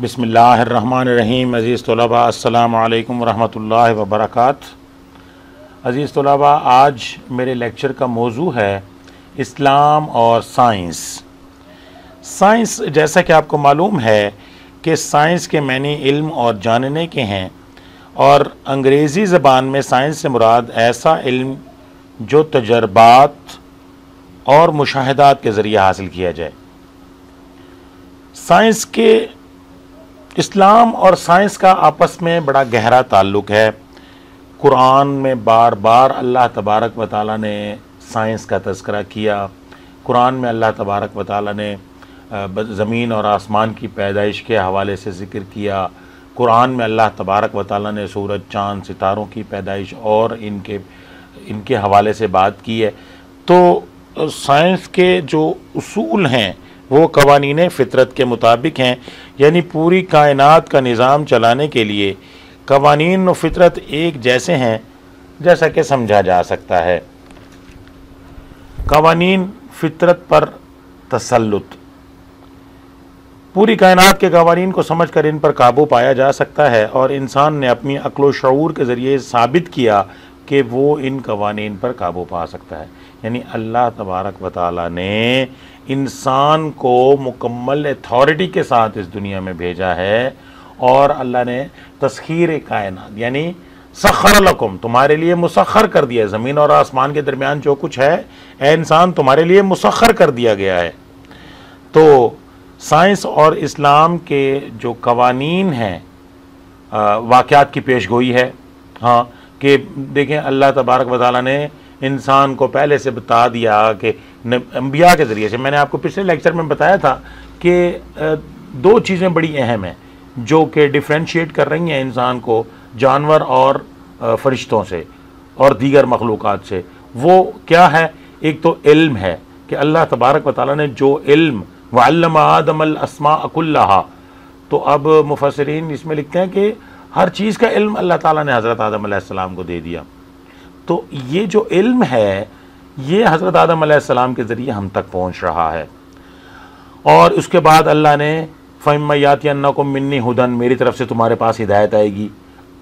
بسم اللہ الرحمن الرحیم۔ عزیز طلباء السلام علیکم ورحمۃ اللہ وبرکاتہ۔ عزیز طلباء، آج میرے لیکچر کا موضوع ہے اسلام اور سائنس۔ سائنس، جیسا کہ آپ کو معلوم ہے کہ سائنس کے معنی علم اور جاننے کے ہیں، اور انگریزی زبان میں سائنس سے مراد ایسا علم جو تجربات اور مشاہدات کے ذریعے حاصل کیا جائے۔ سائنس کے اسلام اور سائنس کا آپس میں بڑا گہرا تعلق ہے۔ قرآن میں بار بار اللہ تبارک و تعالیٰ نے سائنس کا تذکرہ کیا۔ قرآن میں اللہ تبارک و تعالیٰ نے زمین اور آسمان کی پیدائش کے حوالے سے ذکر کیا۔ قرآن میں اللہ تبارک و تعالیٰ نے سورج، چاند، ستاروں کی پیدائش اور ان کے حوالے سے بات کی ہے۔ تو سائنس کے جو اصول ہیں وہ قوانین فطرت کے مطابق ہیں، یعنی پوری کائنات کا نظام چلانے کے لیے قوانین و فطرت ایک جیسے ہیں جیسا کہ سمجھا جا سکتا ہے۔ قوانین فطرت پر تسلط، پوری کائنات کے قوانین کو سمجھ کر ان پر قابو پایا جا سکتا ہے، اور انسان نے اپنی عقل و شعور کے ذریعے ثابت کیا کہ وہ ان قوانین پر قابو پا سکتا ہے۔ یعنی اللہ تبارک و تعالیٰ نے انسان کو مکمل اتھارٹی کے ساتھ اس دنیا میں بھیجا ہے، اور اللہ نے تسخیر کائنات یعنی سخر لکم، تمہارے لیے مسخر کر دیا ہے۔ زمین اور آسمان کے درمیان جو کچھ ہے اے انسان تمہارے لیے مسخر کر دیا گیا ہے۔ تو سائنس اور اسلام کے جو قوانین ہیں، واقعات کی پیش گوئی ہے، ہاں کہ دیکھیں اللہ تبارک و تعالیٰ نے انسان کو پہلے سے بتا دیا کہ انبیاء کے ذریعے سے، میں نے آپ کو پچھلے لیکچر میں بتایا تھا کہ دو چیزیں بڑی اہم ہیں جو کہ ڈیفرینشیٹ کر رہی ہیں انسان کو جانور اور فرشتوں سے اور دیگر مخلوقات سے۔ وہ کیا ہے؟ ایک تو علم ہے کہ اللہ تبارک و تعالیٰ نے جو علم وعلم آدم الاسماء کلہا، تو اب مفسرین اس میں لکھتے ہیں کہ ہر چیز کا علم اللہ تعالیٰ نے حضرت آدم علیہ السلام کو دے دیا۔ تو یہ جو علم ہے یہ حضرت آدم علیہ السلام کے ذریعے ہم تک پہنچ رہا ہے، اور اس کے بعد اللہ نے فَإِمَّا يَأْتِيَنَّكُم مِّنِّي هُدًى، میری طرف سے تمہارے پاس ہدایت آئے گی۔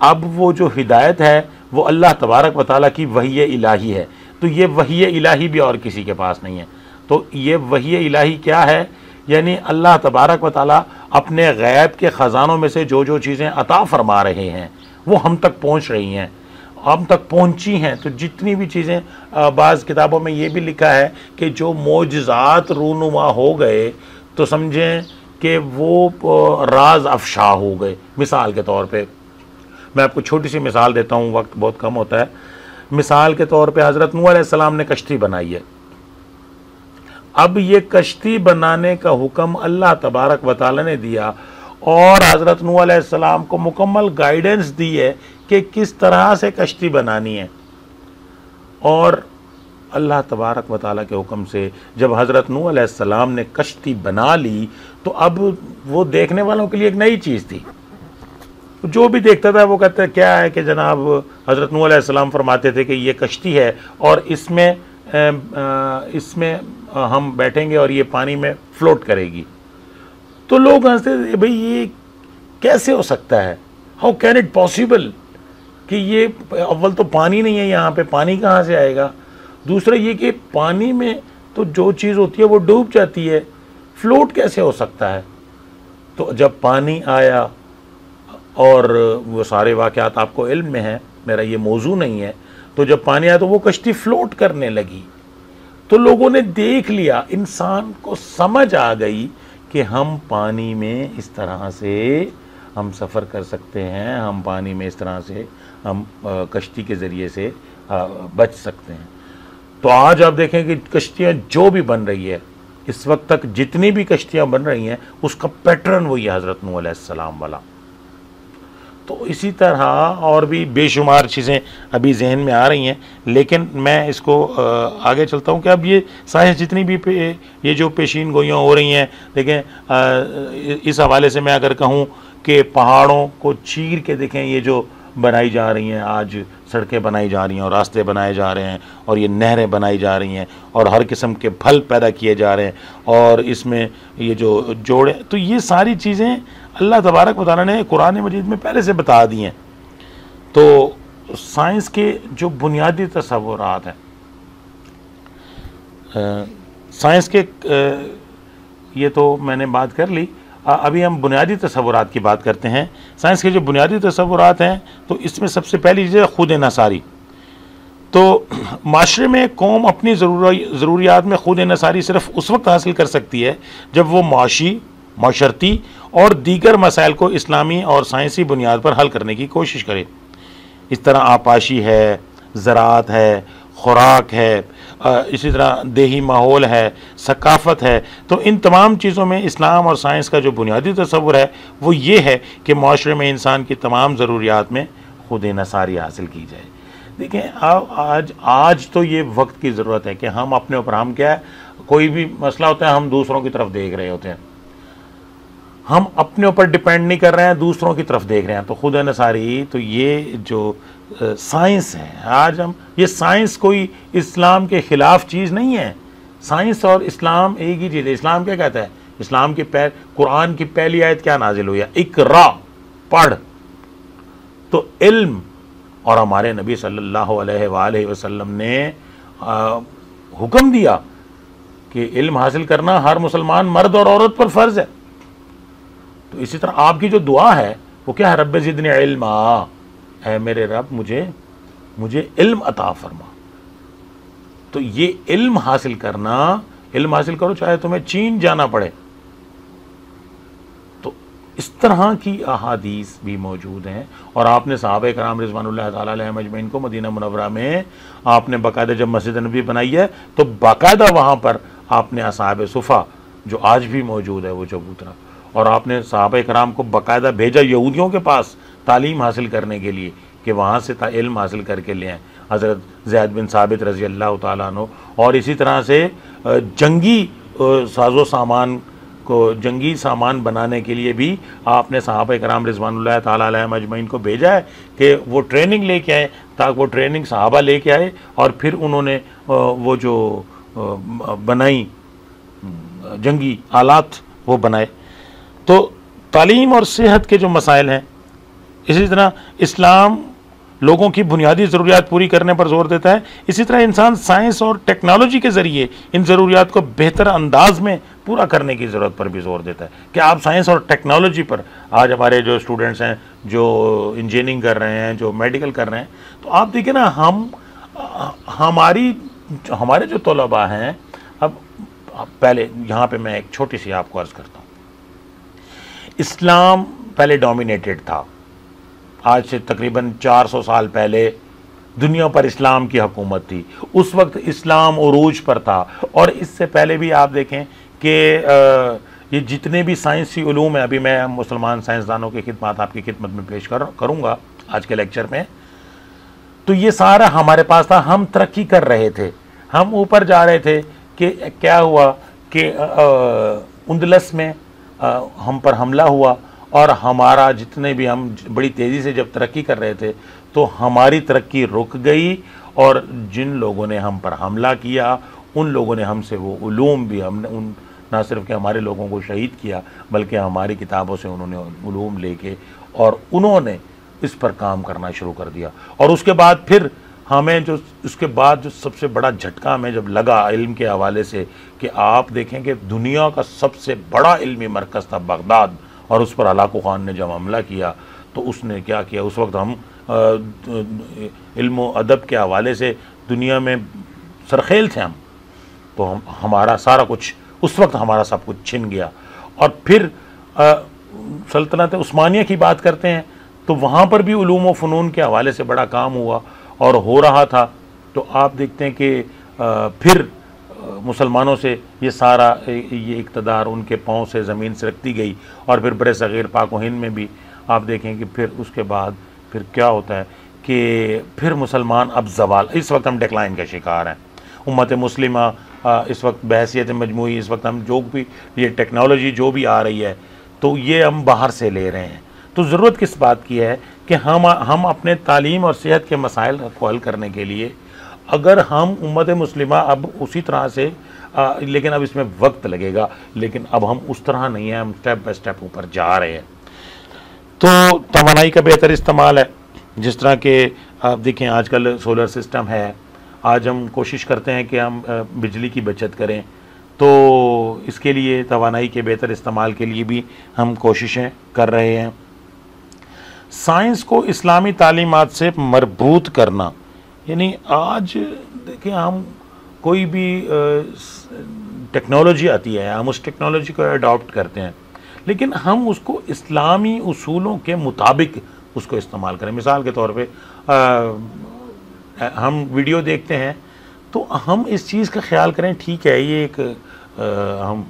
اب وہ جو ہدایت ہے وہ اللہ تبارک و تعالیٰ کی وحی الہی ہے، تو یہ وحی الہی بھی اور کسی کے پاس نہیں ہے۔ تو یہ وحی الہی کیا ہے؟ یعنی اللہ تبارک و تعالیٰ اپنے غیب کے خزانوں میں سے جو چیزیں عطا فرما رہے ہیں وہ ہم تک پہنچ رہی ہیں، ہم تک پہنچی ہیں۔ تو جتنی بھی چیزیں، بعض کتابوں میں یہ بھی لکھا ہے کہ جو معجزات رونما ہو گئے تو سمجھیں کہ وہ راز افشا ہو گئے۔ مثال کے طور پہ میں آپ کو چھوٹی سی مثال دیتا ہوں، وقت بہت کم ہوتا ہے۔ مثال کے طور پہ حضرت نوح علیہ السلام نے کشتی بنائی ہے۔ اب یہ کشتی بنانے کا حکم اللہ تبارک و تعالیٰ نے دیا، اور حضرت نوح علیہ السلام کو مکمل گائیڈنس دی ہے کہ کس طرح سے کشتی بنانی ہے۔ اور اللہ تبارک و تعالیٰ کے حکم سے جب حضرت نوح علیہ السلام نے کشتی بنا لی تو اب وہ دیکھنے والوں کے لیے ایک نئی چیز تھی۔ جو بھی دیکھتا تھا وہ کہتا ہے کیا ہے کہ جناب حضرت نوح علیہ السلام فرماتے تھے کہ یہ کشتی ہے اور اس میں ہم بیٹھیں گے اور یہ پانی میں فلوٹ کرے گی۔ تو لوگ ہنستے تھے، بھئی یہ کیسے ہو سکتا ہے؟ ہاؤ کین اٹ پاسبل کہ یہ اول تو پانی نہیں ہے، یہاں پہ پانی کہاں سے آئے گا؟ دوسرا یہ کہ پانی میں تو جو چیز ہوتی ہے وہ ڈوب جاتی ہے، فلوٹ کیسے ہو سکتا ہے؟ تو جب پانی آیا، اور وہ سارے واقعات آپ کو علم میں ہیں، میرا یہ موضوع نہیں ہے، تو جب پانی آیا تو وہ کشتی فلوٹ کرنے لگی۔ تو لوگوں نے دیکھ لیا، انسان کو سمجھ آ گئی کہ ہم پانی میں اس طرح سے ہم سفر کر سکتے ہیں، ہم پانی میں اس طرح سے ہم کشتی کے ذریعے سے بچ سکتے ہیں۔ تو آج آپ دیکھیں کہ کشتیاں جو بھی بن رہی ہے، اس وقت تک جتنی بھی کشتیاں بن رہی ہیں اس کا پیٹرن وہی ہے حضرت نوح علیہ السلام والا۔ تو اسی طرح اور بھی بے شمار چیزیں ابھی ذہن میں آ رہی ہیں، لیکن میں اس کو آگے چلتا ہوں کہ اب یہ سائنس جتنی بھی یہ جو پیشین گوئیاں ہو رہی ہیں، دیکھیں اس حوالے سے میں اگر کہوں کہ پہاڑوں کو چیر کے دیکھیں یہ جو بنائی جا رہی ہیں، آج سڑکیں بنائی جا رہی ہیں اور راستے بنائے جا رہے ہیں اور یہ نہریں بنائی جا رہی ہیں اور ہر قسم کے پھل پیدا کیے جا رہے ہیں اور اس میں یہ جو جوڑے، تو یہ ساری چیزیں اللہ تبارک و تعالیٰ نے قرآن مجید میں پہلے سے بتا دی ہیں۔ تو سائنس کے جو بنیادی تصورات ہیں، سائنس کے یہ تو میں نے بات کر لی، ابھی ہم بنیادی تصورات کی بات کرتے ہیں۔ سائنس کے جو بنیادی تصورات ہیں تو اس میں سب سے پہلی چیز ہے خود انحصاری۔ تو معاشرے میں قوم اپنی ضروریات میں خود انحصاری صرف اس وقت حاصل کر سکتی ہے جب وہ معاشی، معاشرتی اور دیگر مسائل کو اسلامی اور سائنسی بنیاد پر حل کرنے کی کوشش کرے۔ اس طرح آبپاشی ہے، زراعت ہے، خوراک ہے، اسی طرح دیہی ماحول ہے، ثقافت ہے۔ تو ان تمام چیزوں میں اسلام اور سائنس کا جو بنیادی تصور ہے وہ یہ ہے کہ معاشرے میں انسان کی تمام ضروریات میں خود انحصاری حاصل کی جائے۔ دیکھیں آج تو یہ وقت کی ضرورت ہے کہ ہم اپنے اوپر، ہم کیا ہے، کوئی بھی مسئلہ ہوتا ہے ہم دوسروں کی طرف دیکھ رہے ہوتے ہیں، ہم اپنے اوپر ڈیپینڈ نہیں کر رہے ہیں، دوسروں کی طرف دیکھ رہے ہیں۔ تو خود انحصاری، تو یہ جو سائنس ہے، آج ہم یہ سائنس کوئی اسلام کے خلاف چیز نہیں ہے۔ سائنس اور اسلام ایک ہی چیز ہے۔ اسلام کیا کہتا ہے؟ اسلام کی قرآن کی پہلی آیت کیا نازل ہوئی ہے؟ اقرا، پڑھ۔ تو علم، اور ہمارے نبی صلی اللہ علیہ وآلہ وسلم نے حکم دیا کہ علم حاصل کرنا ہر مسلمان مرد اور عورت پر فرض ہے۔ تو اسی طرح آپ کی جو دعا ہے وہ کیا ہے؟ رب زدنی علما، اے میرے رب مجھے علم عطا فرما۔ تو یہ علم حاصل کرنا، علم حاصل کرو چاہے تمہیں چین جانا پڑے۔ تو اس طرح کی احادیث بھی موجود ہیں، اور آپ نے صحابہ کرام رضوان اللہ تعالیٰ علیہم اجمعین کو مدینہ منورہ میں آپ نے باقاعدہ جب مسجد نبی بنائی ہے تو باقاعدہ وہاں پر آپ نے اصحاب صفا جو آج بھی موجود ہے وہ چبوترا، اور آپ نے صحابہ کرام کو باقاعدہ بھیجا یہودیوں کے پاس تعلیم حاصل کرنے کے لیے کہ وہاں سے علم حاصل کر کے لے آئیں، حضرت زید بن ثابت رضی اللہ تعالیٰ عنہ۔ اور اسی طرح سے جنگی ساز و سامان کو، جنگی سامان بنانے کے لیے بھی آپ نے صحابہ کرام رضوان اللہ تعالیٰ علیہم اجمعین کو بھیجا ہے کہ وہ ٹریننگ لے کے آئیں، تاکہ وہ ٹریننگ صحابہ لے کے آئے اور پھر انہوں نے وہ جو بنائی جنگی آلات وہ بنائے۔ تو تعلیم اور صحت کے جو مسائل ہیں، اسی طرح اسلام لوگوں کی بنیادی ضروریات پوری کرنے پر زور دیتا ہے، اسی طرح انسان سائنس اور ٹیکنالوجی کے ذریعے ان ضروریات کو بہتر انداز میں پورا کرنے کی ضرورت پر بھی زور دیتا ہے کہ آپ سائنس اور ٹیکنالوجی پر، آج ہمارے جو اسٹوڈنٹس ہیں جو انجینئرنگ کر رہے ہیں، جو میڈیکل کر رہے ہیں، تو آپ دیکھیں نا، ہمارے جو طلباء ہیں، اب پہلے یہاں پہ میں ایک چھوٹی سی آپ کو عرض کرتا ہوں، اسلام پہلے ڈومینیٹڈ تھا، آج سے تقریباً 400 سال پہلے دنیا پر اسلام کی حکومت تھی، اس وقت اسلام عروج پر تھا۔ اور اس سے پہلے بھی آپ دیکھیں کہ یہ جتنے بھی سائنسی علوم ہیں، ابھی میں مسلمان سائنسدانوں کی خدمات آپ کی خدمت میں پیش کروں گا آج کے لیکچر میں، تو یہ سارا ہمارے پاس تھا، ہم ترقی کر رہے تھے، ہم اوپر جا رہے تھے کہ کیا ہوا کہ اندلس میں ہم پر حملہ ہوا، اور ہمارا جتنے بھی، ہم بڑی تیزی سے جب ترقی کر رہے تھے تو ہماری ترقی رک گئی، اور جن لوگوں نے ہم پر حملہ کیا ان لوگوں نے ہم سے وہ علوم بھی، ہم نے نہ صرف کہ ہمارے لوگوں کو شہید کیا بلکہ ہماری کتابوں سے انہوں نے علوم لے کے اور انہوں نے اس پر کام کرنا شروع کر دیا۔ اور اس کے بعد پھر ہمیں اس کے بعد جو سب سے بڑا جھٹکا ہمیں جب لگا علم کے حوالے سے، کہ آپ دیکھیں کہ دنیا کا سب سے بڑا علمی مرکز تھا بغداد، اور اس پر ہلاکو خان نے جب حملہ کیا تو اس نے کیا کیا، اس وقت ہم علم و ادب کے حوالے سے دنیا میں سرخیل تھے ہم، تو ہمارا سارا کچھ اس وقت ہمارا سب کچھ چھن گیا۔ اور پھر سلطنت عثمانیہ کی بات کرتے ہیں تو وہاں پر بھی علوم و فنون کے حوالے سے بڑا کام ہوا اور ہو رہا تھا۔ تو آپ دیکھتے ہیں کہ پھر مسلمانوں سے یہ سارا یہ اقتدار ان کے پاؤں سے زمین سے رکھتی گئی، اور پھر برِ صغیر پاک و ہند میں بھی آپ دیکھیں کہ پھر اس کے بعد پھر کیا ہوتا ہے کہ پھر مسلمان اب زوال، اس وقت ہم ڈیکلائن کا شکار ہیں۔ امت مسلمہ اس وقت بحیثیت مجموعی، اس وقت ہم جو بھی یہ ٹیکنالوجی جو بھی آ رہی ہے تو یہ ہم باہر سے لے رہے ہیں۔ تو ضرورت کس بات کی ہے کہ ہم اپنے تعلیم اور صحت کے مسائل کو حل کرنے کے لیے، اگر ہم امت مسلمہ اب اسی طرح سے، لیکن اب اس میں وقت لگے گا، لیکن اب ہم اس طرح نہیں ہیں، ہم سٹیپ بائی سٹیپ اوپر جا رہے ہیں۔ تو توانائی کا بہتر استعمال ہے، جس طرح کہ آپ دیکھیں آج کل سولر سسٹم ہے، آج ہم کوشش کرتے ہیں کہ ہم بجلی کی بچت کریں، تو اس کے لیے توانائی کے بہتر استعمال کے لیے بھی ہم کوششیں کر رہے ہیں۔ سائنس کو اسلامی تعلیمات سے مربوط کرنا، یعنی آج دیکھیں ہم کوئی بھی ٹیکنالوجی آتی ہے، ہم اس ٹیکنالوجی کو اڈاپٹ کرتے ہیں، لیکن ہم اس کو اسلامی اصولوں کے مطابق اس کو استعمال کریں۔ مثال کے طور پہ ہم ویڈیو دیکھتے ہیں تو ہم اس چیز کا خیال کریں، ٹھیک ہے یہ ایک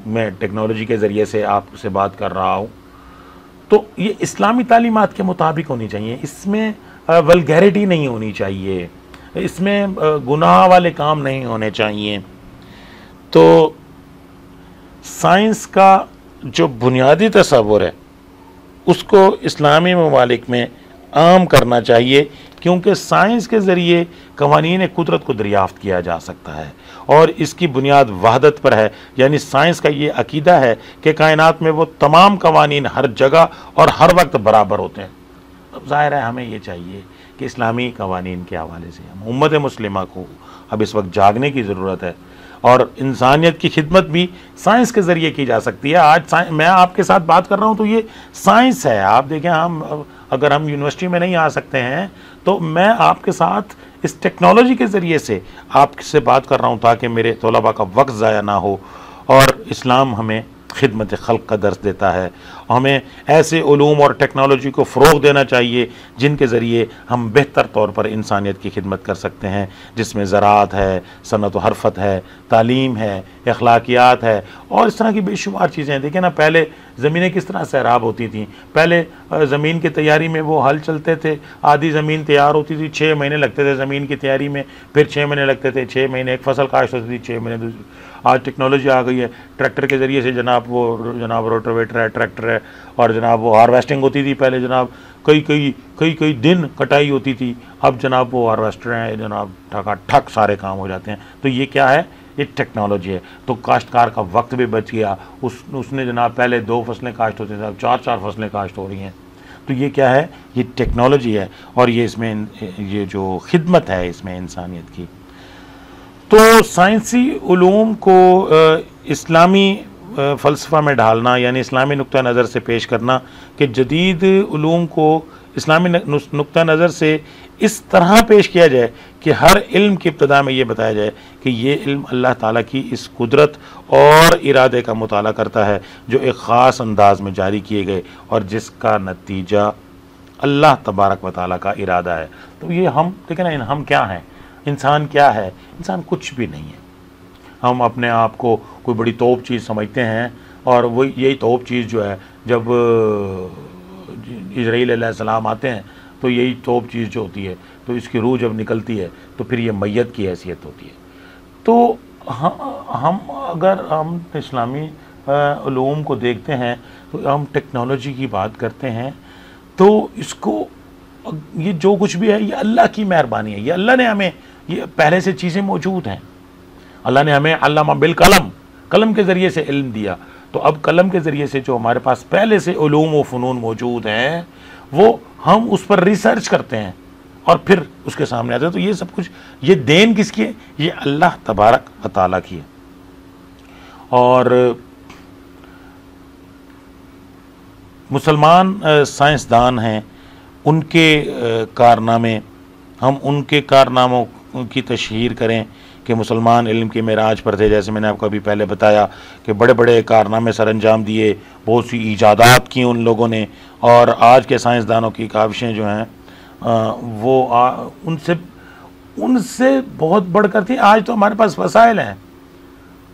میں ٹیکنالوجی کے ذریعے سے آپ سے بات کر رہا ہوں، تو یہ اسلامی تعلیمات کے مطابق ہونی چاہیے، اس میں ولگیرٹی نہیں ہونی چاہیے، اس میں گناہ والے کام نہیں ہونے چاہیے۔ تو سائنس کا جو بنیادی تصور ہے اس کو اسلامی ممالک میں عام کرنا چاہیے، کیونکہ سائنس کے ذریعے قوانین قدرت کو دریافت کیا جا سکتا ہے، اور اس کی بنیاد وحدت پر ہے، یعنی سائنس کا یہ عقیدہ ہے کہ کائنات میں وہ تمام قوانین ہر جگہ اور ہر وقت برابر ہوتے ہیں۔ اب ظاہر ہے ہمیں یہ چاہیے کہ اسلامی قوانین کے حوالے سے ہم امت مسلمہ کو اب اس وقت جاگنے کی ضرورت ہے، اور انسانیت کی خدمت بھی سائنس کے ذریعے کی جا سکتی ہے۔ آج میں آپ کے ساتھ بات کر رہا ہوں تو یہ سائنس ہے، آپ دیکھیں اگر ہم یونیورسٹی میں نہیں آ سکتے ہیں تو میں آپ کے ساتھ اس ٹیکنالوجی کے ذریعے سے آپ سے بات کر رہا ہوں تاکہ میرے طلباء کا وقت ضائع نہ ہو، اور اسلام ہمیں خدمت خلق کا درس دیتا ہے، ہمیں ایسے علوم اور ٹیکنالوجی کو فروغ دینا چاہیے جن کے ذریعے ہم بہتر طور پر انسانیت کی خدمت کر سکتے ہیں، جس میں زراعت ہے، صنعت و حرفت ہے، تعلیم ہے، اخلاقیات ہے، اور اس طرح کی بے شمار چیزیں ہیں۔ دیکھیں نا پہلے زمینیں کس طرح سیراب ہوتی تھیں، پہلے زمین کی تیاری میں وہ ہل چلتے تھے، آدھی زمین تیار ہوتی تھی، 6 مہینے لگتے تھے زمین کی تیاری میں، پھر 6 مہینے لگتے تھے، 6 مہینے ایک فصل کاشت ہوتی تھی، 6 مہینے دوسری۔ آج ٹیکنالوجی آ گئی ہے، ٹریکٹر کے ذریعے سے جناب روٹویٹر ہے، ٹریکٹر ہے، اور جناب وہ ہارویسٹنگ ہوتی تھی پہلے جناب کئی دن کٹائی ہوتی تھی، اب جناب وہ ہارویسٹر ہیں جناب ٹھکا ٹھک سارے کام ہو جاتے ہیں۔ تو یہ کیا ہے؟ یہ ٹیکنالوجی ہے۔ تو کاشتکار کا وقت بھی بچ گیا، اس نے جناب پہلے 2 فصلیں کاشت ہوتی تھیں، اب 4 فصلیں کاشت ہو رہی ہیں۔ تو یہ کیا ہے؟ یہ ٹیکنالوجی ہے، اور یہ اس میں یہ جو خدمت ہے اس میں انسانیت کی۔ تو سائنسی علوم کو اسلامی فلسفہ میں ڈھالنا، یعنی اسلامی نقطہ نظر سے پیش کرنا کہ جدید علوم کو اسلامی نقطہ نظر سے اس طرح پیش کیا جائے کہ ہر علم کی ابتدا میں یہ بتایا جائے کہ یہ علم اللہ تعالیٰ کی اس قدرت اور ارادے کا مطالعہ کرتا ہے جو ایک خاص انداز میں جاری کیے گئے، اور جس کا نتیجہ اللہ تبارک و تعالیٰ کا ارادہ ہے۔ تو یہ ہم دیکھیں نا، ہم کیا ہیں؟ انسان کیا ہے؟ انسان کچھ بھی نہیں ہے۔ ہم اپنے آپ کو کوئی بڑی توپ چیز سمجھتے ہیں، اور وہ یہی توپ چیز جو ہے جب اسرائیل علیہ السلام آتے ہیں تو یہی توپ چیز جو ہوتی ہے تو اس کی روح جب نکلتی ہے تو پھر یہ میت کی حیثیت ہوتی ہے۔ تو اگر ہم اسلامی علوم کو دیکھتے ہیں تو ہم ٹیکنالوجی کی بات کرتے ہیں، تو اس کو یہ جو کچھ بھی ہے یہ اللہ کی مہربانی ہے، یہ اللہ نے ہمیں، یہ پہلے سے چیزیں موجود ہیں۔ اللہ نے ہمیں علامہ بالقلم، قلم کے ذریعے سے علم دیا، تو اب قلم کے ذریعے سے جو ہمارے پاس پہلے سے علوم و فنون موجود ہیں وہ ہم اس پر ریسرچ کرتے ہیں اور پھر اس کے سامنے آتے ہیں۔ تو یہ سب کچھ، یہ دین کس کی ہے؟ یہ اللہ تبارک و تعالیٰ کی ہے۔ اور مسلمان سائنسدان ہیں، ان کے کارنامے، ہم ان کے کارناموں کی تشہیر کریں کہ مسلمان علم کے معراج پر تھے، جیسے میں نے آپ کو ابھی پہلے بتایا کہ بڑے بڑے کارنامے سر انجام دیے، بہت سی ایجادات کی ان لوگوں نے، اور آج کے سائنسدانوں کی کاوشیں جو ہیں وہ ان سے بہت بڑھ کر تھی۔ آج تو ہمارے پاس وسائل ہیں،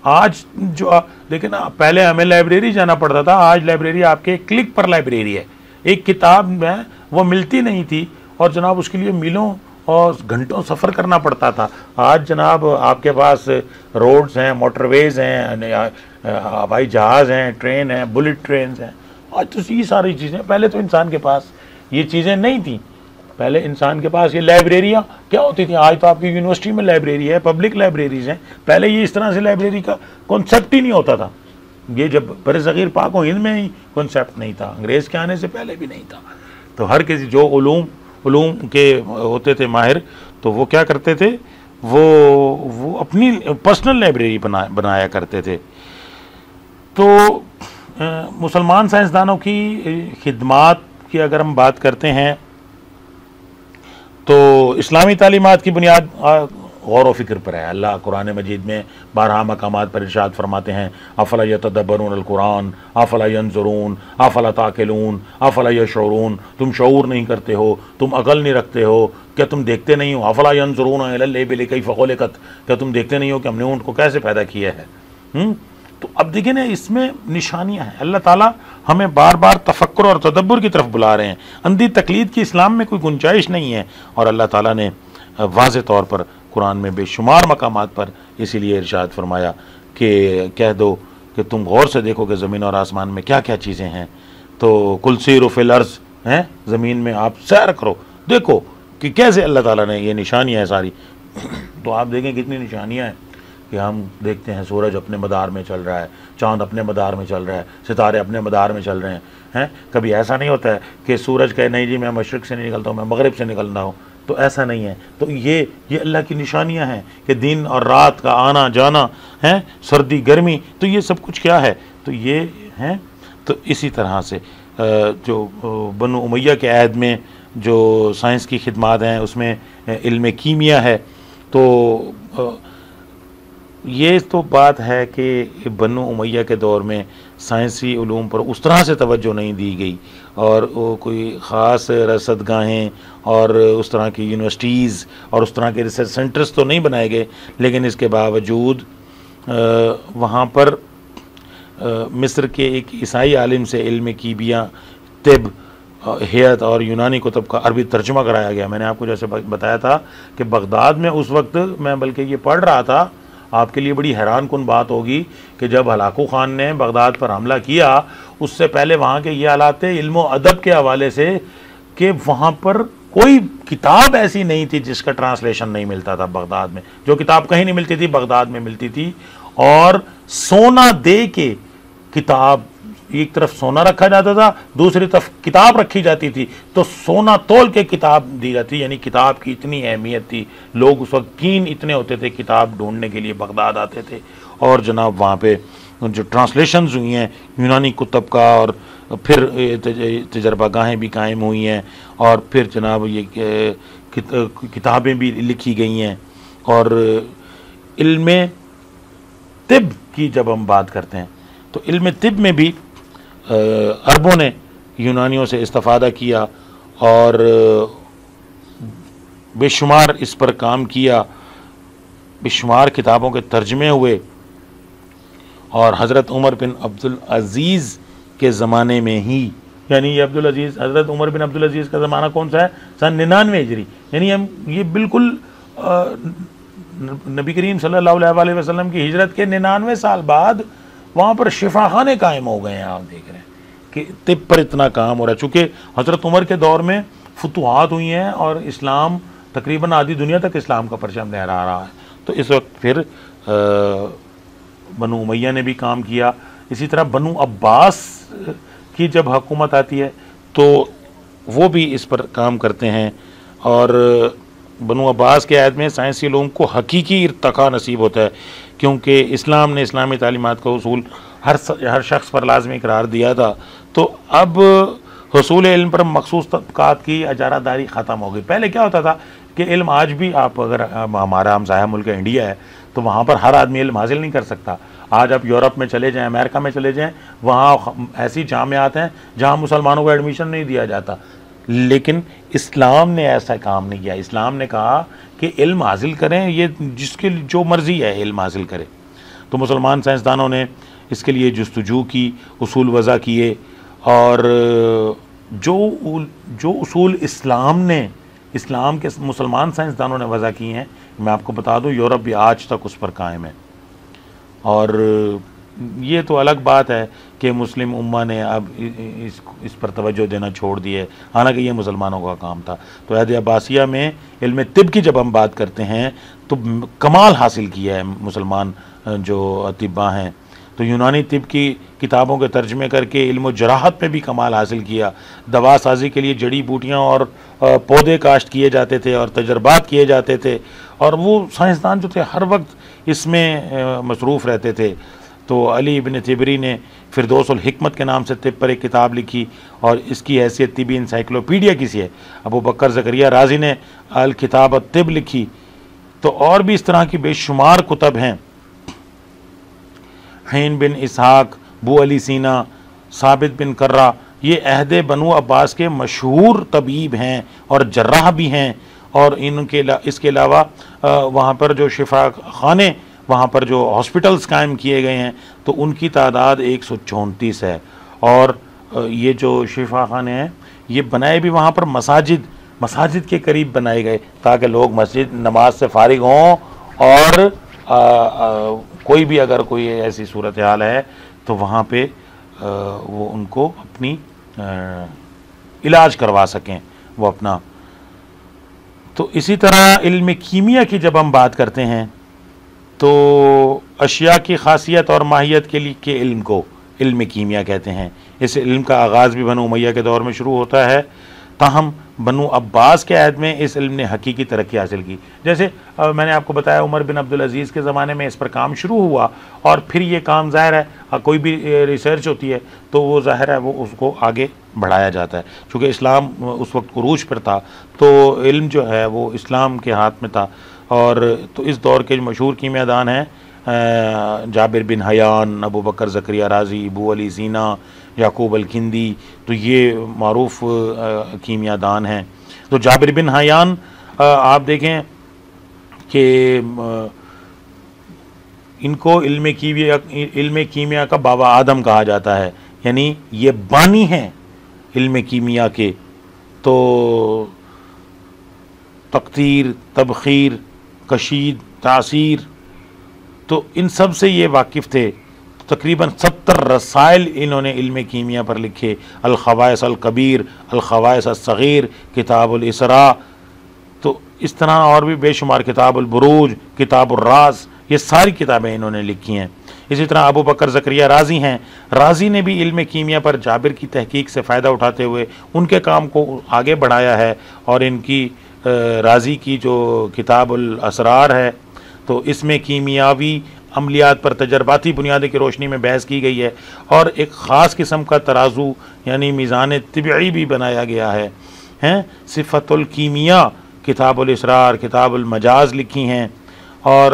آج جو لیکن پہلے ہمیں لائبریری جانا پڑتا تھا، آج لائبریری آپ کے ایک کلک پر لائبریری ہے۔ ایک کتاب میں وہ ملتی نہیں تھی، اور جناب اس کے لیے میلوں اور گھنٹوں سفر کرنا پڑتا تھا۔ آج جناب آپ کے پاس روڈز ہیں، موٹر ویز ہیں، ہوائی جہاز ہیں، ٹرین ہیں، بلٹ ٹرینز ہیں، آج تو یہ ساری چیزیں۔ پہلے تو انسان کے پاس یہ چیزیں نہیں تھیں، پہلے انسان کے پاس یہ لائبریریاں کیا ہوتی تھیں؟ آج تو آپ کی یونیورسٹی میں لائبریری ہے، پبلک لائبریریز ہیں، پہلے یہ اس طرح سے لائبریری کا کانسیپٹ ہی نہیں ہوتا تھا۔ یہ جب برصغیر پاک و ہند میں ہی کانسیپٹ نہیں تھا، انگریز کے آنے سے پہلے بھی نہیں تھا۔ تو ہر کسی جو علوم کے ہوتے تھے ماہر، تو وہ کیا کرتے تھے، وہ اپنی پرسنل لائبریری بنایا کرتے تھے۔ تو مسلمان سائنسدانوں کی خدمات کی اگر ہم بات کرتے ہیں تو اسلامی تعلیمات کی بنیاد غور و فکر پر ہے۔ اللہ قرآن مجید میں بارہا مقامات پر ارشاد فرماتے ہیں، افلا یتدبرون القرآن افلا ینظرون افلا تعقلون افلا یشعرون، تم شعور نہیں کرتے ہو، تم عقل نہیں رکھتے ہو، کیا تم دیکھتے نہیں ہو؟ افلا ینظرون الی الابل کیف خلقت، کیا تم دیکھتے نہیں ہو کہ ہم نے اونٹ کو کیسے پیدا کیا ہے؟ تو اب دیکھیں نا، اس میں نشانیاں ہیں۔ اللہ تعالیٰ ہمیں بار بار تفکر اور تدبر کی طرف بلا رہے ہیں۔ اندھی تقلید کی اسلام میں کوئی گنجائش نہیں ہے، اور اللہ تعالیٰ نے واضح طور پر قرآن میں بے شمار مقامات پر اسی لیے ارشاد فرمایا کہ کہہ دو کہ تم غور سے دیکھو کہ زمین اور آسمان میں کیا کیا چیزیں ہیں۔ تو قل سیروا فی الارض، زمین میں آپ سیر کرو، دیکھو کہ کیسے اللہ تعالیٰ نے یہ نشانیاں ہیں ساری۔ تو آپ دیکھیں کتنی نشانیاں ہیں کہ ہم دیکھتے ہیں سورج اپنے مدار میں چل رہا ہے، چاند اپنے مدار میں چل رہا ہے، ستارے اپنے مدار میں چل رہے ہیں۔ کبھی ایسا نہیں ہوتا ہے کہ سورج کہے نہیں جی میں مشرق سے نہیں نکلتا ہوں، میں مغرب سے نکلنا ہوں، تو ایسا نہیں ہے۔ تو یہ اللہ کی نشانیاں ہیں کہ دن اور رات کا آنا جانا ہے، سردی گرمی، تو یہ سب کچھ کیا ہے، تو یہ ہیں۔ تو اسی طرح سے جو بنو امیہ کے عہد میں جو سائنس کی خدمات ہیں اس میں علم کیمیا ہے۔ تو یہ تو بات ہے کہ بنو امیہ کے دور میں سائنسی علوم پر اس طرح سے توجہ نہیں دی گئی، اور وہ کوئی خاص رصد گاہیں اور اس طرح کی یونیورسٹیز اور اس طرح کے ریسرچ سینٹرز تو نہیں بنائے گئے، لیکن اس کے باوجود وہاں پر مصر کے ایک عیسائی عالم سے علم کیمیا، طب، حیت اور یونانی کتب کا عربی ترجمہ کرایا گیا۔ میں نے آپ کو جیسے بتایا تھا کہ بغداد میں اس وقت میں بلکہ یہ پڑھ رہا تھا، آپ کے لیے بڑی حیران کن بات ہوگی کہ جب ہلاکو خان نے بغداد پر حملہ کیا، اس سے پہلے وہاں کے یہ حالات تھے علم و ادب کے حوالے سے کہ وہاں پر کوئی کتاب ایسی نہیں تھی جس کا ٹرانسلیشن نہیں ملتا تھا بغداد میں۔ جو کتاب کہیں نہیں ملتی تھی بغداد میں ملتی تھی، اور سونا دے کے کتاب، ایک طرف سونا رکھا جاتا تھا، دوسری طرف کتاب رکھی جاتی تھی، تو سونا تول کے کتاب دی جاتی، یعنی کتاب کی اتنی اہمیت تھی۔ لوگ اس وقت کین اتنے ہوتے تھے، کتاب ڈھونڈنے کے لیے بغداد آتے تھے، اور جناب وہاں پہ جو ٹرانسلیشنز ہوئی ہیں یونانی کتب کا، اور پھر تجربہ گاہیں بھی قائم ہوئی ہیں، اور پھر جناب یہ کتابیں بھی لکھی گئی ہیں۔ اور علم طب کی جب ہم بات کرتے ہیں تو علم طب میں بھی عربوں نے یونانیوں سے استفادہ کیا، اور بے شمار اس پر کام کیا، بے شمار کتابوں کے ترجمے ہوئے، اور حضرت عمر بن عبدالعزیز کے زمانے میں ہی، یعنی یہ عبدالعزیز، حضرت عمر بن عبدالعزیز کا زمانہ کون سا ہے؟ سن 99 ہجری، یعنی ہم یہ بالکل نبی کریم صلی اللہ علیہ وسلم کی ہجرت کے 99 سال بعد وہاں پر شفا خانے قائم ہو گئے ہیں۔ آپ دیکھ رہے ہیں کہ طب پر اتنا کام ہو رہا ہے، چونکہ حضرت عمر کے دور میں فتوحات ہوئی ہیں اور اسلام تقریباً آدھی دنیا تک اسلام کا پرچم لہرا رہا ہے۔ تو اس وقت پھر بنو امیہ نے بھی کام کیا۔ اسی طرح بنو عباس کی جب حکومت آتی ہے تو وہ بھی اس پر کام کرتے ہیں، اور بنو عباس کے عہد میں سائنسی علوم کو حقیقی ارتقاء نصیب ہوتا ہے، کیونکہ اسلام نے اسلامی تعلیمات کا اصول ہر شخص پر لازمی قرار دیا تھا۔ تو اب حصول علم پر مخصوص طبقات کی اجارہ داری ختم ہو گئی۔ پہلے کیا ہوتا تھا کہ علم، آج بھی آپ اگر ہمارا ہمسایہ ملک انڈیا ہے تو وہاں پر ہر آدمی علم حاصل نہیں کر سکتا۔ آج آپ یورپ میں چلے جائیں، امریکہ میں چلے جائیں، وہاں ایسی جامعات ہیں جہاں مسلمانوں کو ایڈمیشن نہیں دیا جاتا، لیکن اسلام نے ایسا کام نہیں کیا۔ اسلام نے کہا کہ علم حاصل کریں، یہ جس کے جو مرضی ہے علم حاصل کرے۔ تو مسلمان سائنسدانوں نے اس کے لیے جستجو کی، اصول وضع کیے، اور جو اصول اسلام کے مسلمان سائنسدانوں نے وضع کی ہیں، میں آپ کو بتا دوں یورپ بھی آج تک اس پر قائم ہے۔ اور یہ تو الگ بات ہے کہ مسلم امہ نے اب اس پر توجہ دینا چھوڑ دی ہے، حالانکہ یہ مسلمانوں کا کام تھا۔ تو عہد عباسیہ میں علم طب کی جب ہم بات کرتے ہیں تو کمال حاصل کیا ہے مسلمان جو اطباء ہیں۔ تو یونانی طب کی کتابوں کے ترجمے کر کے علم و جراحت میں بھی کمال حاصل کیا. دوا سازی کے لیے جڑی بوٹیاں اور پودے کاشت کیے جاتے تھے اور تجربات کیے جاتے تھے, اور وہ سائنسدان جو تھے ہر وقت اس میں مصروف رہتے تھے. تو علی ابن طبری نے فردوس الحکمت کے نام سے طب پر ایک کتاب لکھی, اور اس کی حیثیت طبی انسائکلوپیڈیا کی سی ہے. ابو بکر زکریا رازی نے الکتاب الطب لکھی. تو اور بھی اس طرح کی بے شمار کتب ہیں. حین بن اسحاق, بو علی سینا, ثابت بن کرہ, یہ عہد بنو عباس کے مشہور طبیب ہیں اور جراح بھی ہیں. اور اس کے علاوہ وہاں پر جو شفا خانے, وہاں پر جو ہاسپٹلز قائم کیے گئے ہیں, تو ان کی تعداد 134 ہے. اور یہ جو شفا خانے ہیں یہ بنائے بھی وہاں پر مساجد کے قریب بنائے گئے, تاکہ لوگ مسجد نماز سے فارغ ہوں, اور کوئی بھی اگر کوئی ایسی صورتحال ہے تو وہاں پہ وہ ان کو اپنی علاج کروا سکیں وہ اپنا. تو اسی طرح علم کیمیا کی جب ہم بات کرتے ہیں تو اشیاء کی خاصیت اور ماہیت کے علم کو علم کیمیا کہتے ہیں. اس علم کا آغاز بھی بنو امیہ کے دور میں شروع ہوتا ہے, تاہم بنو عباس کے عہد میں اس علم نے حقیقی ترقی حاصل کی. جیسے میں نے آپ کو بتایا عمر بن عبدالعزیز کے زمانے میں اس پر کام شروع ہوا, اور پھر یہ کام ظاہر ہے کوئی بھی ریسرچ ہوتی ہے تو وہ ظاہر ہے وہ اس کو آگے بڑھایا جاتا ہے. چونکہ اسلام اس وقت عروج پر تھا تو علم جو ہے وہ اسلام کے ہاتھ میں تھا. اور تو اس دور کے جو مشہور کیمیا دان ہیں جابر بن حیان, ابو بکر زکریا رازی, ابو علی سینا, یعقوب الکندی, تو یہ معروف کیمیا دان ہیں. تو جابر بن حیان آپ دیکھیں کہ ان کو علم کیمیا کا بابا آدم کہا جاتا ہے, یعنی یہ بانی ہیں علم کیمیا کے. تو تقطیر, تبخیر, کشید, تاثیر, تو ان سب سے یہ واقف تھے. تقریباً 70 رسائل انہوں نے علم کیمیا پر لکھے. الخواص الکبیر, الخواص الصغیر, کتاب الاسراء, تو اس طرح اور بھی بے شمار, کتاب البروج, کتاب الراز, یہ ساری کتابیں انہوں نے لکھی ہیں. اسی طرح ابو بکر زکریا رازی ہیں, رازی نے بھی علم کیمیا پر جابر کی تحقیق سے فائدہ اٹھاتے ہوئے ان کے کام کو آگے بڑھایا ہے. اور ان کی رازی کی جو کتاب الاسرار ہے تو اس میں کیمیاوی عملیات پر تجرباتی بنیادیں کی روشنی میں بحث کی گئی ہے, اور ایک خاص قسم کا ترازو یعنی میزان طبعی بھی بنایا گیا ہے. صفت الکیمیا, کتاب الاسرار, کتاب المجاز لکھی ہیں, اور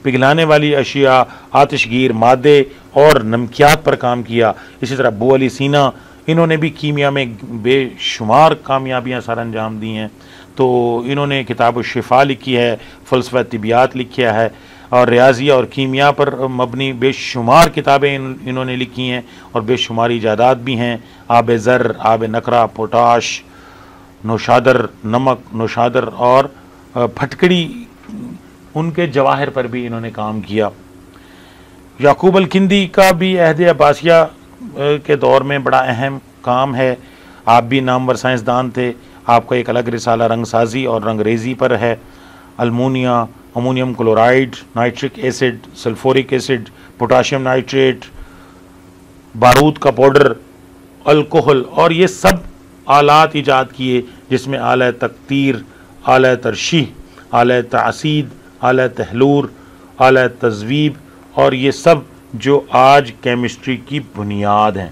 پگھلانے والی اشیاء, آتش گیر مادے اور نمکیات پر کام کیا. اسی طرح ابو علی سینا, انہوں نے بھی کیمیا میں بے شمار کامیابیاں سر انجام دی ہیں. تو انہوں نے کتاب الشفا لکھی ہے, فلسفہ طبیعیات لکھا ہے, اور ریاضیہ اور کیمیا پر مبنی بے شمار کتابیں انہوں نے لکھی ہیں, اور بے شمار ایجادات بھی ہیں. آب زر, آب نقرہ, پوٹاش, نوشادر, نمک, نوشادر اور پھٹکڑی, ان کے جواہر پر بھی انہوں نے کام کیا. یعقوب الکندی کا بھی عہد عباسیہ کے دور میں بڑا اہم کام ہے. آپ بھی نامور سائنسدان تھے. آپ کا ایک الگ رسالہ رنگ سازی اور رنگ ریزی پر ہے. Ammonia, ammonium chloride, nitric acid, sulphuric acid, potassium nitrate, بارود کا پاؤڈر, الکحل, اور یہ سب آلات ایجاد کیے, جس میں آلہ تقطیر, آلہ ترشیح, آلہ تعصید, آلہ تحلور, آلہ تذویب, اور یہ سب جو آج کیمسٹری کی بنیاد ہیں.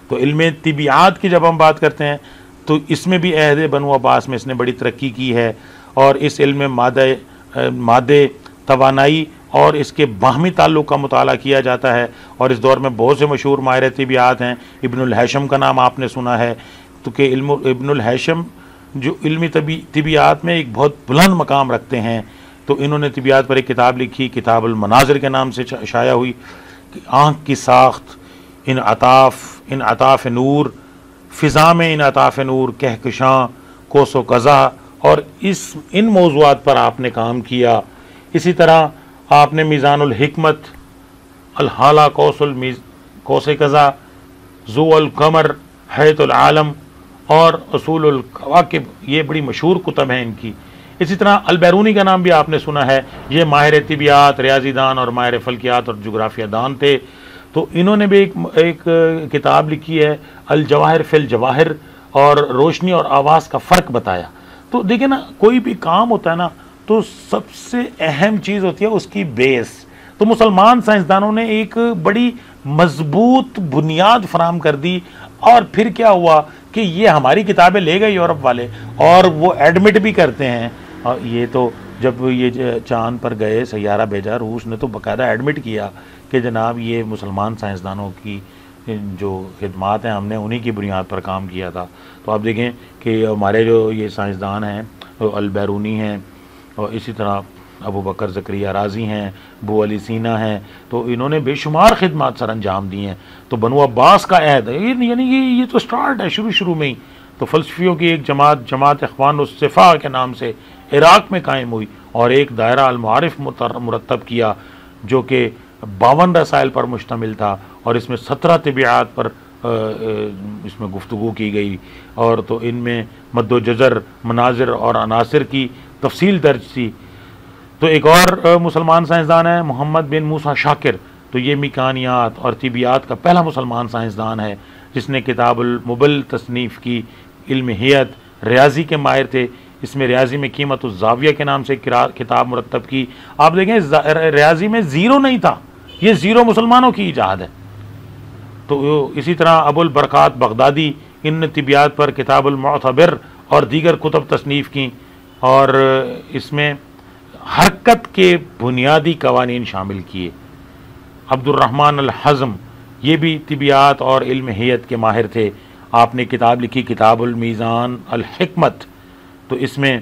تو علم طبیعات کی جب ہم بات کرتے ہیں تو اس میں بھی عہد بنو عباس میں اس نے بڑی ترقی کی ہے. اور اس علم میں مادے, توانائی اور اس کے باہمی تعلق کا مطالعہ کیا جاتا ہے. اور اس دور میں بہت سے مشہور ماہر طبیعیات ہیں. ابن الہیشم کا نام آپ نے سنا ہے, تو کہ ابن الہیشم جو علمی طبیعیات میں ایک بہت بلند مقام رکھتے ہیں. تو انہوں نے طبیعیات پر ایک کتاب لکھی, کتاب المناظر کے نام سے شائع ہوئی. آنکھ کی ساخت, انعطاف نور, فضا میں انعطاف نور, کہکشاں, کوس و قزح, اور ان موضوعات پر آپ نے کام کیا. اسی طرح آپ نے میزان الحکمت, الحالہ کوس قزح, ضوء القمر, حیۃ العالم اور اصول الکواکب, یہ بڑی مشہور کتب ہیں ان کی. اسی طرح البیرونی کا نام بھی آپ نے سنا ہے، یہ ماہر طبیعیات، ریاضی دان اور ماہر فلکیات اور جغرافیہ دان تھے. تو انہوں نے بھی ایک کتاب لکھی ہے الجواہر فی الجواہر، اور روشنی اور آواز کا فرق بتایا. تو دیکھیں نا، کوئی بھی کام ہوتا ہے نا تو سب سے اہم چیز ہوتی ہے اس کی بیس. تو مسلمان سائنسدانوں نے ایک بڑی مضبوط بنیاد فراہم کر دی، اور پھر کیا ہوا کہ یہ ہماری کتابیں لے گئے یورپ والے، اور وہ ایڈمٹ بھی کرتے ہیں. اور یہ تو جب یہ چاند پر گئے، سیارہ بھیجا، روس نے تو باقاعدہ ایڈمٹ کیا کہ جناب یہ مسلمان سائنسدانوں کی جو خدمات ہیں ہم نے انہی کی بنیاد پر کام کیا تھا. تو آپ دیکھیں کہ ہمارے جو یہ سائنسدان ہیں، البیرونی ہیں، اور اسی طرح ابو بکر زکریا رازی ہیں، ابو علی سینا ہیں، تو انہوں نے بے شمار خدمات سر انجام دی ہیں. تو بنو عباس کا عہد ہے، یعنی یہ تو سٹارٹ ہے شروع میں ہی. تو فلسفیوں کی ایک جماعت اخوان الصفا کے نام سے عراق میں قائم ہوئی، اور ایک دائرہ المعارف مرتب کیا جو کہ 52 رسائل پر مشتمل تھا، اور اس میں 17 طبیعات پر اس میں گفتگو کی گئی. اور تو ان میں مد و جزر، مناظر اور عناصر کی تفصیل درج تھی. تو ایک اور مسلمان سائنسدان ہے محمد بن موسیٰ شاکر، تو یہ میکانیات اور طبیعات کا پہلا مسلمان سائنسدان ہے جس نے کتاب المبل تصنیف کی. علم ہیئت، ریاضی کے ماہر تھے. اس میں ریاضی میں قیمت الزاویہ کے نام سے کتاب مرتب کی. آپ دیکھیں ریاضی میں زیرو نہیں تھا، یہ زیرو مسلمانوں کی ایجاد ہے. تو اسی طرح ابو البرکات بغدادی، ان نے طبیعات پر کتاب المعتبر اور دیگر کتب تصنیف کی، اور اس میں حرکت کے بنیادی قوانین شامل کیے. عبد الرحمن الحزم، یہ بھی طبیعات اور علم ہیئت کے ماہر تھے. آپ نے کتاب لکھی کتاب المیزان الحکمت. تو اس میں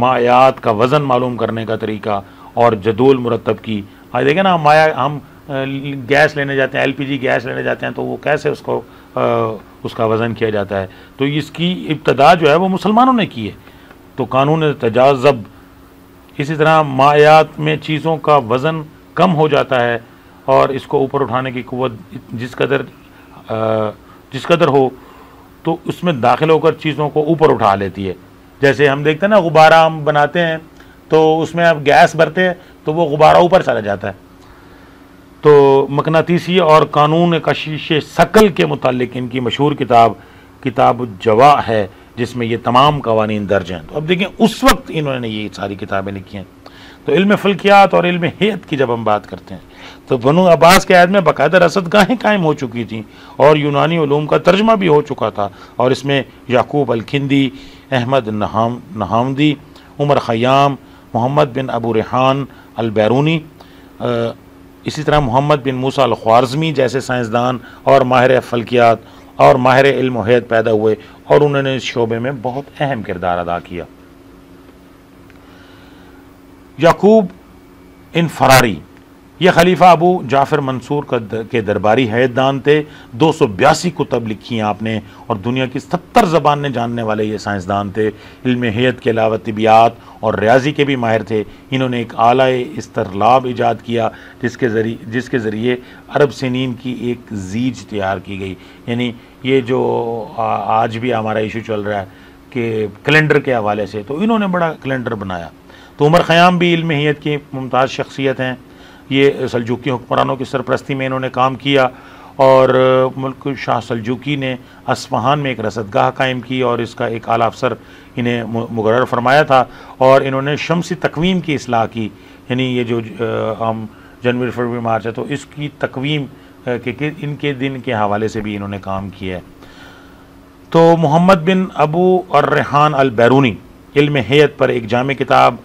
مایات کا وزن معلوم کرنے کا طریقہ اور جدول مرتب کی. آج دیکھیں نا، ہم گیس لینے جاتے ہیں، LPG گیس لینے جاتے ہیں، تو وہ کیسے اس کا وزن کیا جاتا ہے. تو اس کی ابتدا جو ہے وہ مسلمانوں نے کی ہے. تو قانون تجاذب، اسی طرح مایات میں چیزوں کا وزن کم ہو جاتا ہے، اور اس کو اوپر اٹھانے کی قوت جس قدر ہو تو اس میں داخل ہو کر چیزوں کو اوپر اٹھا لیتی ہے. جیسے ہم دیکھتے ہیں نا، غبارہ ہم بناتے ہیں تو اس میں اب گیس بھرتے ہیں تو وہ غبارہ اوپر چلا جاتا ہے. تو مقناطیسی اور قانون کشش ثقل کے متعلق ان کی مشہور کتاب الجوا ہے، جس میں یہ تمام قوانین درج ہیں. تو اب دیکھیں اس وقت انہوں نے یہ ساری کتابیں لکھی ہیں. تو علم فلکیات اور علم ہیئت کی جب ہم بات کرتے ہیں تو بنو عباس کے عہد میں باقاعدہ رصدگاہیں قائم ہو چکی تھیں، اور یونانی علوم کا ترجمہ بھی ہو چکا تھا. اور اس میں یعقوب الکندی، احمد نہاوندی، عمر خیام، محمد بن ابو ریحان البیرونی، اسی طرح محمد بن موسیٰ الخوارزمی جیسے سائنسدان اور ماہر فلکیات اور ماہر علم و ہیئت پیدا ہوئے، اور انہوں نے اس شعبے میں بہت اہم کردار ادا کیا. یعقوب انفراری، یہ خلیفہ ابو جعفر منصور کے درباری ہیئت دان تھے. 282 کتب لکھی ہیں آپ نے، اور دنیا کی 70 زبانیں جاننے والے یہ سائنسدان تھے. علم ہیئت کے علاوہ طبیعات اور ریاضی کے بھی ماہر تھے. انہوں نے ایک آلہ استرلاب ایجاد کیا جس کے ذریعے عرب سنین کی ایک زیج تیار کی گئی. یعنی یہ جو آج بھی ہمارا ایشو چل رہا ہے کہ کیلنڈر کے حوالے سے، تو انہوں نے بڑا کیلنڈر بنایا. تو عمر خیام بھی علم ہیئت کی ممتاز شخصیت ہیں. یہ سلجوقی حکمرانوں کی سرپرستی میں انہوں نے کام کیا، اور ملک شاہ سلجوقی نے اصفہان میں ایک رصدگاہ قائم کی، اور اس کا ایک اعلیٰ افسر انہیں مقرر فرمایا تھا. اور انہوں نے شمسی تقویم کی اصلاح کی، یعنی یہ جو ہم جنوری فروری مارچ ہے تو اس کی تقویم کہ ان کے دن کے حوالے سے بھی انہوں نے کام کیا ہے. تو محمد بن ابو الریحان البیرونی، علم ہیئت پر ایک جامع کتاب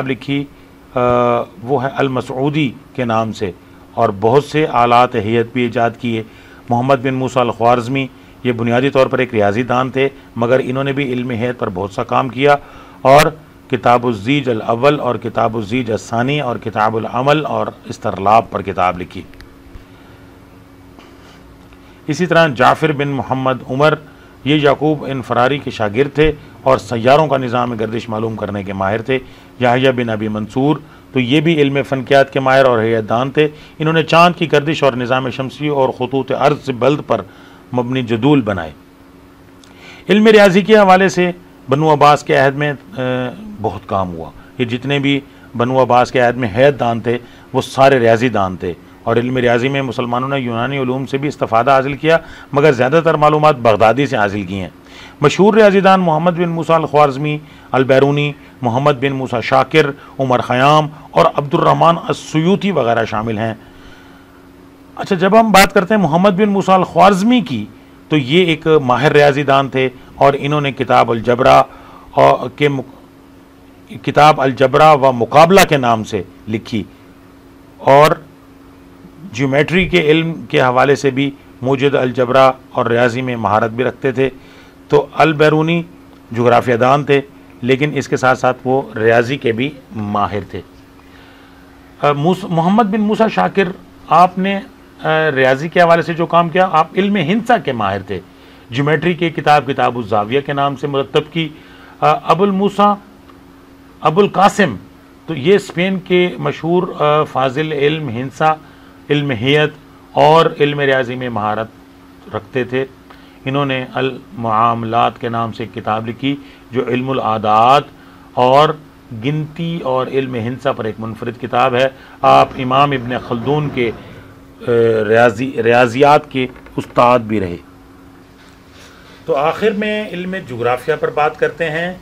لکھی، وہ ہے المسعودی کے نام سے، اور بہت سے آلات ہیئت بھی ایجاد کیے. محمد بن موسیٰ الخوارزمی، یہ بنیادی طور پر ایک ریاضی دان تھے، مگر انہوں نے بھی علم ہیئت پر بہت سا کام کیا، اور کتاب الزیج الاول اور کتاب الزیج الثانی اور کتاب العمل اور استرلاب پر کتاب لکھی. اسی طرح جعفر بن محمد عمر، یہ یعقوب انفراری کے شاگرد تھے اور سیاروں کا نظام گردش معلوم کرنے کے ماہر تھے. یحییٰ بن ابی منصور، تو یہ بھی علم فلکیات کے ماہر اور ہیئت دان تھے. انہوں نے چاند کی گردش اور نظام شمسی اور خطوط عرض سے بلد پر مبنی جدول بنائے. علم ریاضی کے حوالے سے بنو عباس کے عہد میں بہت کام ہوا. یہ جتنے بھی بنو عباس کے عہد میں حیت دان تھے وہ سارے ریاضی دان تھے، اور علم ریاضی میں مسلمانوں نے یونانی علوم سے بھی استفادہ حاصل کیا، مگر زیادہ تر معلومات بغدادی سے حاصل کی ہیں. مشہور ریاضی دان محمد بن موسیٰ الخوارزمی، البیرونی، محمد بن موسیٰ شاکر، عمر خیام اور عبد الرحمن السیوطی وغیرہ شامل ہیں. اچھا، جب ہم بات کرتے ہیں محمد بن موسیٰ الخوارزمی کی، تو یہ ایک ماہر ریاضی دان تھے، اور انہوں نے کتاب الجبرا و مقابلہ کے نام سے لکھی، اور جیومیٹری کے علم کے حوالے سے بھی موجد الجبرا اور ریاضی میں مہارت بھی رکھتے تھے. تو البیرونی جغرافیہ دان تھے، لیکن اس کے ساتھ ساتھ وہ ریاضی کے بھی ماہر تھے. محمد بن موسیٰ شاکر، آپ نے ریاضی کے حوالے سے جو کام کیا، آپ علم ہندسہ کے ماہر تھے. جیومیٹری کی کتاب الزاویہ کے نام سے مرتب کی. ابو القاسم، تو یہ اسپین کے مشہور فاضل علم ہندسہ، علم ہیئت اور علم ریاضی میں مہارت رکھتے تھے. انہوں نے المعاملات کے نام سے ایک کتاب لکھی جو علم العادات اور گنتی اور علم ہندسہ پر ایک منفرد کتاب ہے. آپ امام ابن خلدون کے ریاضیات کے استاد بھی رہے. تو آخر میں علم جغرافیہ پر بات کرتے ہیں.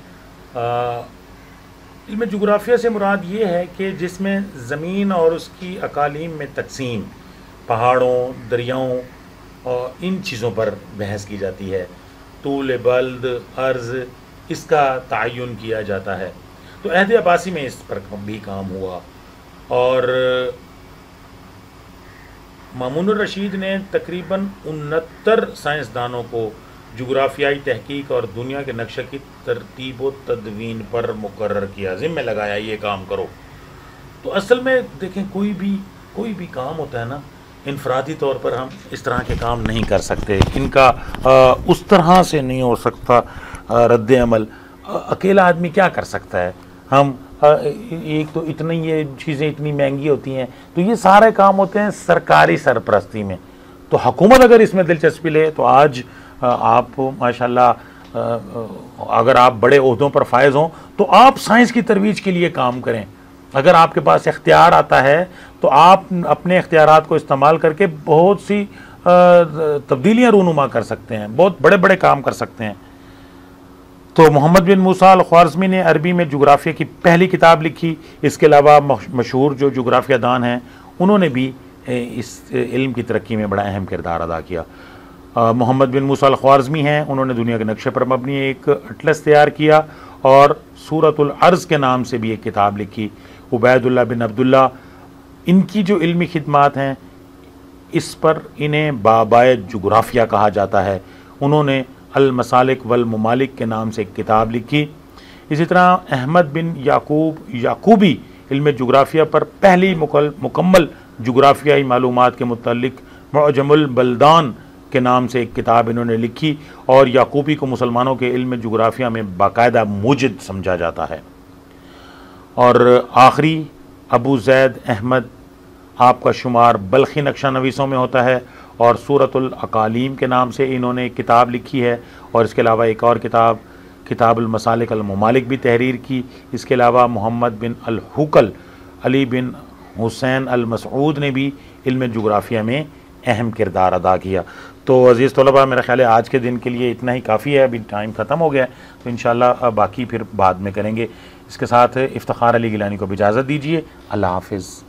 علم جغرافیہ سے مراد یہ ہے کہ جس میں زمین اور اس کی اقالیم میں تقسیم، پہاڑوں، دریاؤں اور ان چیزوں پر بحث کی جاتی ہے. طول بلد، عرض، اس کا تعین کیا جاتا ہے. تو عہد عباسی میں اس پر بھی کام ہوا، اور مامون الرشید نے تقریباً 69 سائنسدانوں کو جغرافیائی تحقیق اور دنیا کے نقشے کی ترتیب و تدوین پر مقرر کیا، ذمہ لگایا یہ کام کرو. تو اصل میں دیکھیں، کوئی بھی کام ہوتا ہے نا، انفرادی طور پر ہم اس طرح کے کام نہیں کر سکتے، ان کا اس طرح سے نہیں ہو سکتا رد عمل. اکیلا آدمی کیا کر سکتا ہے؟ ہم ایک تو اتنی یہ چیزیں اتنی مہنگی ہوتی ہیں، تو یہ سارے کام ہوتے ہیں سرکاری سرپرستی میں. تو حکومت اگر اس میں دلچسپی لے تو آج آپ ماشاءاللہ اگر آپ بڑے عہدوں پر فائز ہوں تو آپ سائنس کی ترویج کے لیے کام کریں. اگر آپ کے پاس اختیار آتا ہے تو آپ اپنے اختیارات کو استعمال کر کے بہت سی تبدیلیاں رونما کر سکتے ہیں، بہت بڑے بڑے کام کر سکتے ہیں. تو محمد بن موسیٰ الخوارزمی نے عربی میں جغرافیہ کی پہلی کتاب لکھی. اس کے علاوہ مشہور جو جغرافیہ دان ہیں انہوں نے بھی اس علم کی ترقی میں بڑا اہم کردار ادا کیا. محمد بن موسیٰ الخوارزمی ہیں، انہوں نے دنیا کے نقشے پر مبنی ایک اٹلس تیار کیا اور سورۃ العرض کے نام سے بھی ایک کتاب لکھی. عبید اللہ بن عبداللہ، ان کی جو علمی خدمات ہیں اس پر انہیں بابائے جغرافیہ کہا جاتا ہے. انہوں نے المسالک والممالک کے نام سے ایک کتاب لکھی. اسی طرح احمد بن یعقوبی علم جغرافیہ پر پہلی مکمل جغرافیائی معلومات کے متعلق معجم البلدان کے نام سے ایک کتاب انہوں نے لکھی، اور یعقوبی کو مسلمانوں کے علم جغرافیہ میں باقاعدہ موجد سمجھا جاتا ہے. اور آخری ابو زید احمد، آپ کا شمار بلخی نقشہ نویسوں میں ہوتا ہے، اور سورۃ الاقالیم کے نام سے انہوں نے ایک کتاب لکھی ہے، اور اس کے علاوہ ایک اور کتاب المسالک الممالک بھی تحریر کی. اس کے علاوہ محمد بن الحکل، علی بن حسین المسعود نے بھی علم جغرافیہ میں اہم کردار ادا کیا. تو عزیز طلباء، میرا خیال ہے آج کے دن کے لیے اتنا ہی کافی ہے، ابھی ٹائم ختم ہو گیا ہے، تو انشاءاللہ باقی پھر بعد میں کریں گے. اس کے ساتھ افتخار علی گیلانی کو بھی اجازت دیجیے. اللہ حافظ.